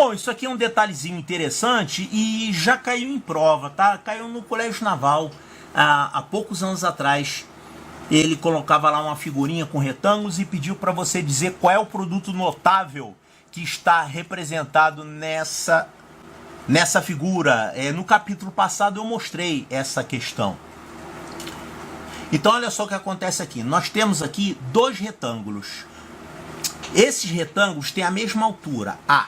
Bom, isso aqui é um detalhezinho interessante e já caiu em prova, tá? Caiu no Colégio Naval há poucos anos atrás. Ele colocava lá uma figurinha com retângulos e pediu para você dizer qual é o produto notável que está representado nessa figura. No capítulo passado eu mostrei essa questão. Então olha só o que acontece aqui. Nós temos aqui dois retângulos. Esses retângulos têm a mesma altura, A.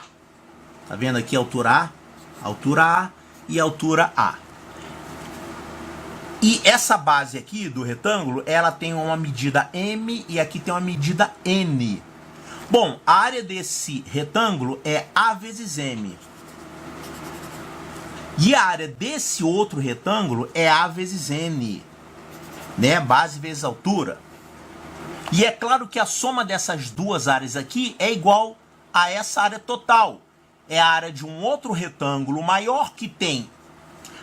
Tá vendo aqui a altura A e a altura A. E essa base aqui do retângulo, ela tem uma medida M e aqui tem uma medida N. Bom, a área desse retângulo é A vezes M. E a área desse outro retângulo é A vezes N. Né? Base vezes altura. E é claro que a soma dessas duas áreas aqui é igual a essa área total. É a área de um outro retângulo maior que tem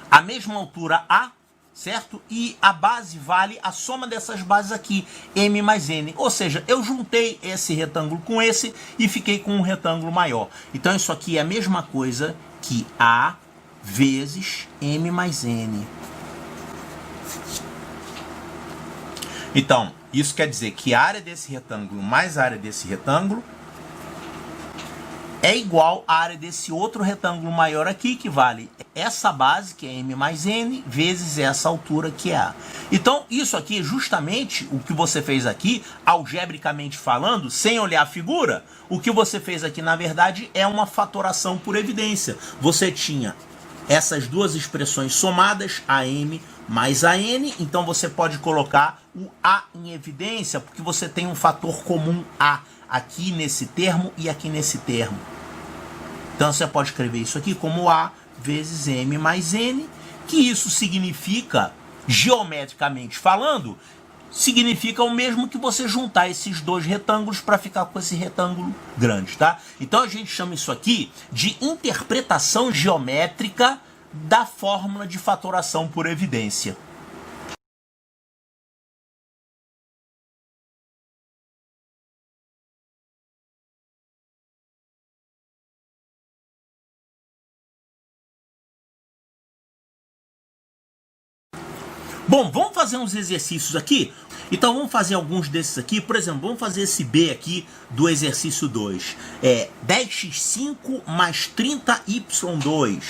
a mesma altura A, certo? E a base vale a soma dessas bases aqui, M mais N. Ou seja, eu juntei esse retângulo com esse e fiquei com um retângulo maior. Então isso aqui é a mesma coisa que A vezes M mais N. Então, isso quer dizer que a área desse retângulo mais a área desse retângulo é igual à área desse outro retângulo maior aqui, que vale essa base, que é M mais N, vezes essa altura, que é A. Então, isso aqui, justamente, o que você fez aqui, algebricamente falando, sem olhar a figura, o que você fez aqui, na verdade, é uma fatoração por evidência. Você tinha essas duas expressões somadas, AM mais AN, então você pode colocar o A em evidência, porque você tem um fator comum A aqui nesse termo e aqui nesse termo. Então você pode escrever isso aqui como A vezes M mais N, que isso significa, geometricamente falando, significa o mesmo que você juntar esses dois retângulos para ficar com esse retângulo grande, tá? Então a gente chama isso aqui de interpretação geométrica da fórmula de fatoração por evidência. Bom, vamos fazer uns exercícios aqui? Então vamos fazer alguns desses aqui. Por exemplo, vamos fazer esse B aqui do exercício 2. 10x5 mais 30y2.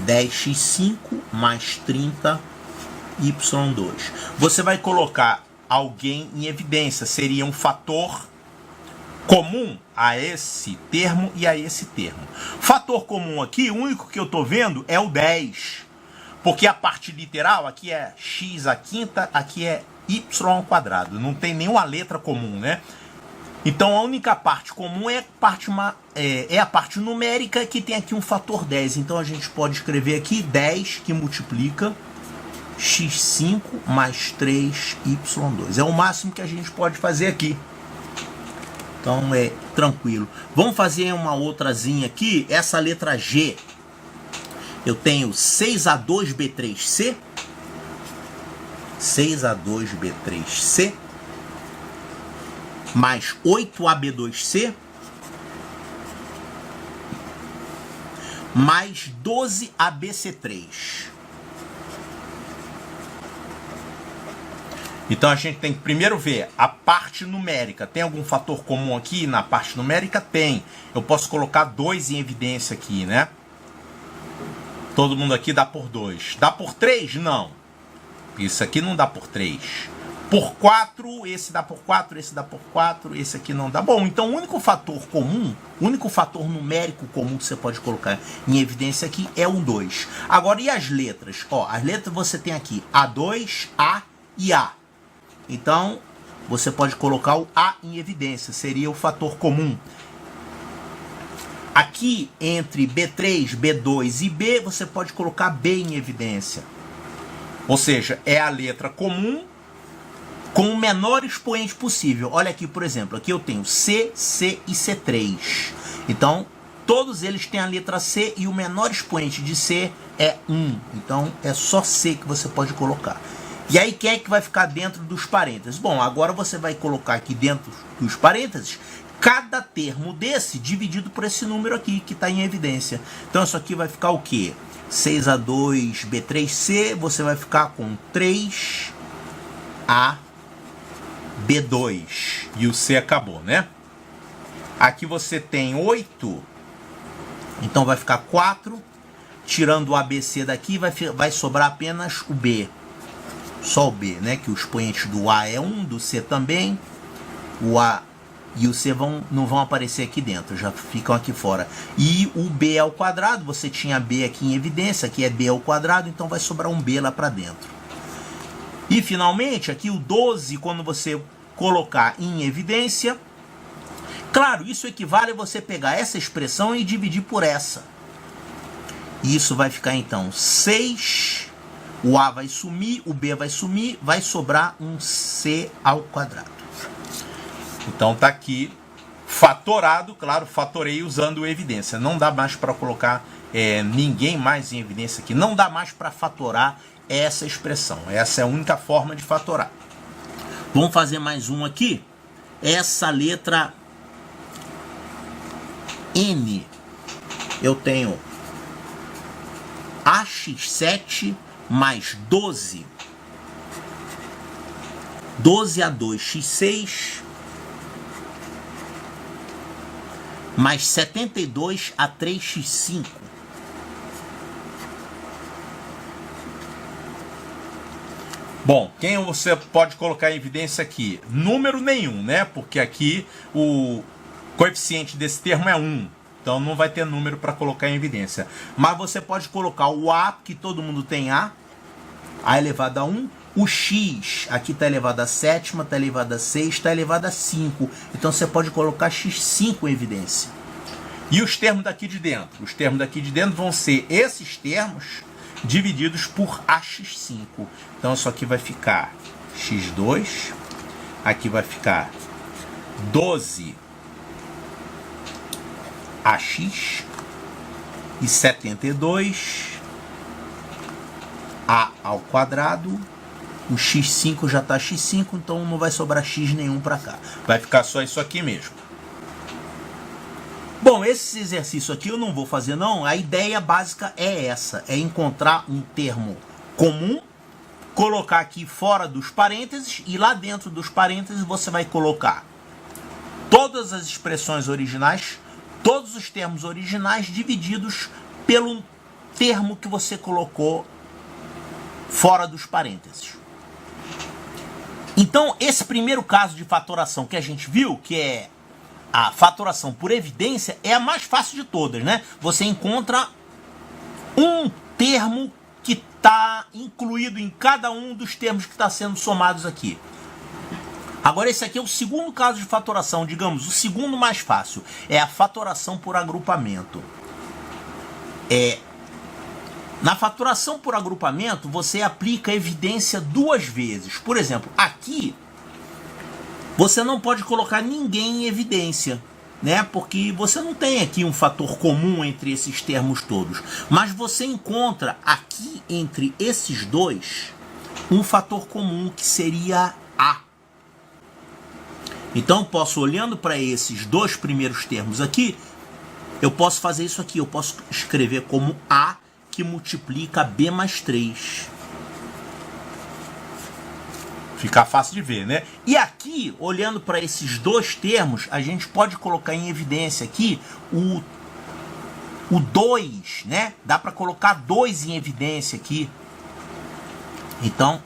10x5 mais 30y2. Você vai colocar alguém em evidência. Seria um fator comum a esse termo e a esse termo. Fator comum aqui, o único que eu estou vendo é o 10. Porque a parte literal aqui é x à quinta, aqui é y ao quadrado. Não tem nenhuma letra comum, né? Então a única parte comum é a parte numérica, que tem aqui um fator 10. Então a gente pode escrever aqui 10 que multiplica x5 mais 3y2. É o máximo que a gente pode fazer aqui. Então é tranquilo. Vamos fazer uma outrazinha aqui, essa letra G. Eu tenho 6A2B3C, 6A2B3C, mais 8AB2C, mais 12ABC3. Então a gente tem que primeiro ver a parte numérica. Tem algum fator comum aqui na parte numérica? Tem. Eu posso colocar 2 em evidência aqui, né? Todo mundo aqui dá por 2. Dá por 3? Não. Isso aqui não dá por 3. Por 4, esse dá por 4, esse dá por 4, esse aqui não dá. Bom, então o único fator comum, o único fator numérico comum que você pode colocar em evidência aqui é o 2. Agora, e as letras? Ó, as letras você tem aqui A2, A e A. Então, você pode colocar o A em evidência, seria o fator comum. Aqui, entre B3, B2 e B, você pode colocar B em evidência. Ou seja, é a letra comum com o menor expoente possível. Olha aqui, por exemplo, aqui eu tenho C, C e C3. Então, todos eles têm a letra C e o menor expoente de C é 1. Então, é só C que você pode colocar. E aí, quem é que vai ficar dentro dos parênteses? Bom, agora você vai colocar aqui dentro dos parênteses cada termo desse dividido por esse número aqui, que está em evidência. Então isso aqui vai ficar o quê? 6A2, B3C, você vai ficar com 3A, B2. E o C acabou, né? Aqui você tem 8, então vai ficar 4. Tirando o ABC daqui, vai sobrar apenas o B. Só o B, né? Que o expoente do A é 1, do C também. O A e o C não vão aparecer aqui dentro, já ficam aqui fora. E o B ao quadrado, você tinha B aqui em evidência, aqui é B ao quadrado, então vai sobrar um B lá para dentro. E finalmente, aqui o 12, quando você colocar em evidência, claro, isso equivale a você pegar essa expressão e dividir por essa. E isso vai ficar então 6, o A vai sumir, o B vai sumir, vai sobrar um C ao quadrado. Então tá aqui fatorado, claro, fatorei usando evidência. Não dá mais para colocar ninguém mais em evidência aqui. Não dá mais para fatorar essa expressão. Essa é a única forma de fatorar. Vamos fazer mais um aqui. Essa letra N, eu tenho AX7 mais 12. 12A2X6 mais 72A3X5. Bom, quem você pode colocar em evidência aqui? Número nenhum, né? Porque aqui o coeficiente desse termo é 1. Então não vai ter número para colocar em evidência. Mas você pode colocar o A, que todo mundo tem A elevado a 1. O X, aqui está elevado a sétima, está elevado a 6, está elevado a 5. Então você pode colocar X5 em evidência. E os termos daqui de dentro? Os termos daqui de dentro vão ser esses termos divididos por AX5. Então isso aqui vai ficar X2. Aqui vai ficar 12 AX e 72 A ao quadrado. O X5 já está X5, então não vai sobrar X nenhum para cá. Vai ficar só isso aqui mesmo. Bom, esse exercício aqui eu não vou fazer não. A ideia básica é essa. É encontrar um termo comum, colocar aqui fora dos parênteses e lá dentro dos parênteses você vai colocar todas as expressões originais, todos os termos originais divididos pelo termo que você colocou fora dos parênteses. Então, esse primeiro caso de fatoração que a gente viu, que é a fatoração por evidência, é a mais fácil de todas, né? Você encontra um termo que está incluído em cada um dos termos que está sendo somados aqui. Agora esse aqui é o segundo caso de fatoração, digamos, o segundo mais fácil. É a fatoração por agrupamento. Na fatoração por agrupamento, você aplica a evidência duas vezes. Por exemplo, aqui, você não pode colocar ninguém em evidência, né? Porque você não tem aqui um fator comum entre esses termos todos. Mas você encontra aqui entre esses dois um fator comum que seria A. Então, posso, olhando para esses dois primeiros termos aqui, eu posso fazer isso aqui. Eu posso escrever como A que multiplica B mais 3. Fica fácil de ver, né? E aqui, olhando para esses dois termos, a gente pode colocar em evidência aqui o 2, né? Dá para colocar 2 em evidência aqui. Então,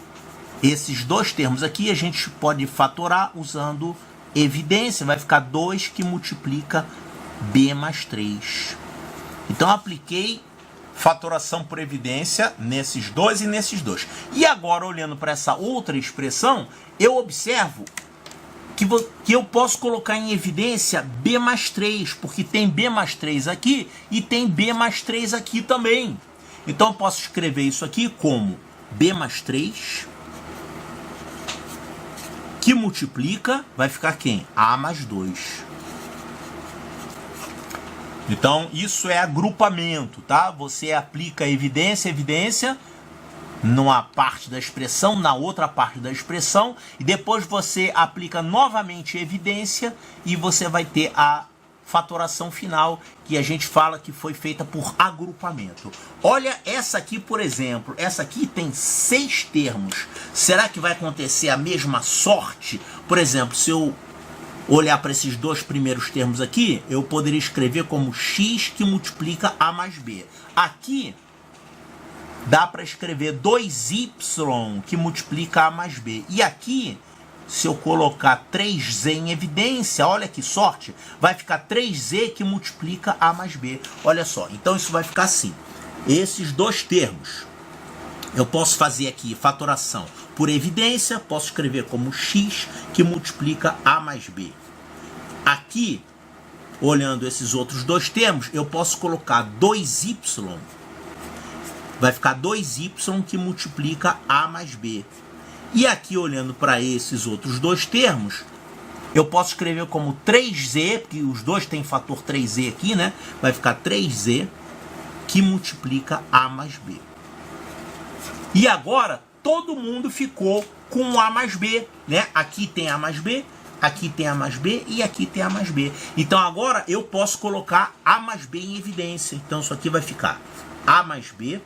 esses dois termos aqui a gente pode fatorar usando evidência. Vai ficar 2 que multiplica B mais 3. Então, apliquei fatoração por evidência nesses dois e nesses dois. E agora, olhando para essa outra expressão, eu observo que eu posso colocar em evidência B mais 3, porque tem B mais 3 aqui e tem B mais 3 aqui também. Então, eu posso escrever isso aqui como B mais 3, que multiplica, vai ficar quem? A mais 2. Então, isso é agrupamento, tá? Você aplica evidência, numa parte da expressão, na outra parte da expressão, e depois você aplica novamente evidência e você vai ter a fatoração final, que a gente fala que foi feita por agrupamento. Olha essa aqui, por exemplo. Essa aqui tem 6 termos. Será que vai acontecer a mesma sorte? Por exemplo, se eu olhar para esses 2 primeiros termos aqui, eu poderia escrever como x que multiplica a mais b. Aqui dá para escrever 2y que multiplica a mais b. E aqui, se eu colocar 3z em evidência, olha que sorte, vai ficar 3z que multiplica a mais b. Olha só, então isso vai ficar assim. Esses 2 termos, eu posso fazer aqui fatoração por evidência, posso escrever como x que multiplica a mais b. Aqui, olhando esses outros 2 termos, eu posso colocar 2y, vai ficar 2y que multiplica a mais b. E aqui, olhando para esses outros 2 termos, eu posso escrever como 3z, porque os dois têm fator 3z aqui, né? Vai ficar 3z que multiplica a mais b. E agora, todo mundo ficou com a mais b, né? Aqui tem a mais b, aqui tem a mais b e aqui tem a mais b. Então agora eu posso colocar a mais b em evidência. Então isso aqui vai ficar a mais b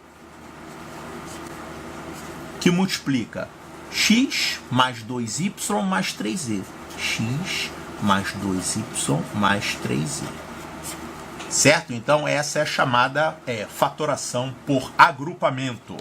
que multiplica x mais 2y mais 3z. X mais 2y mais 3z. Certo? Então essa é a chamada fatoração por agrupamento.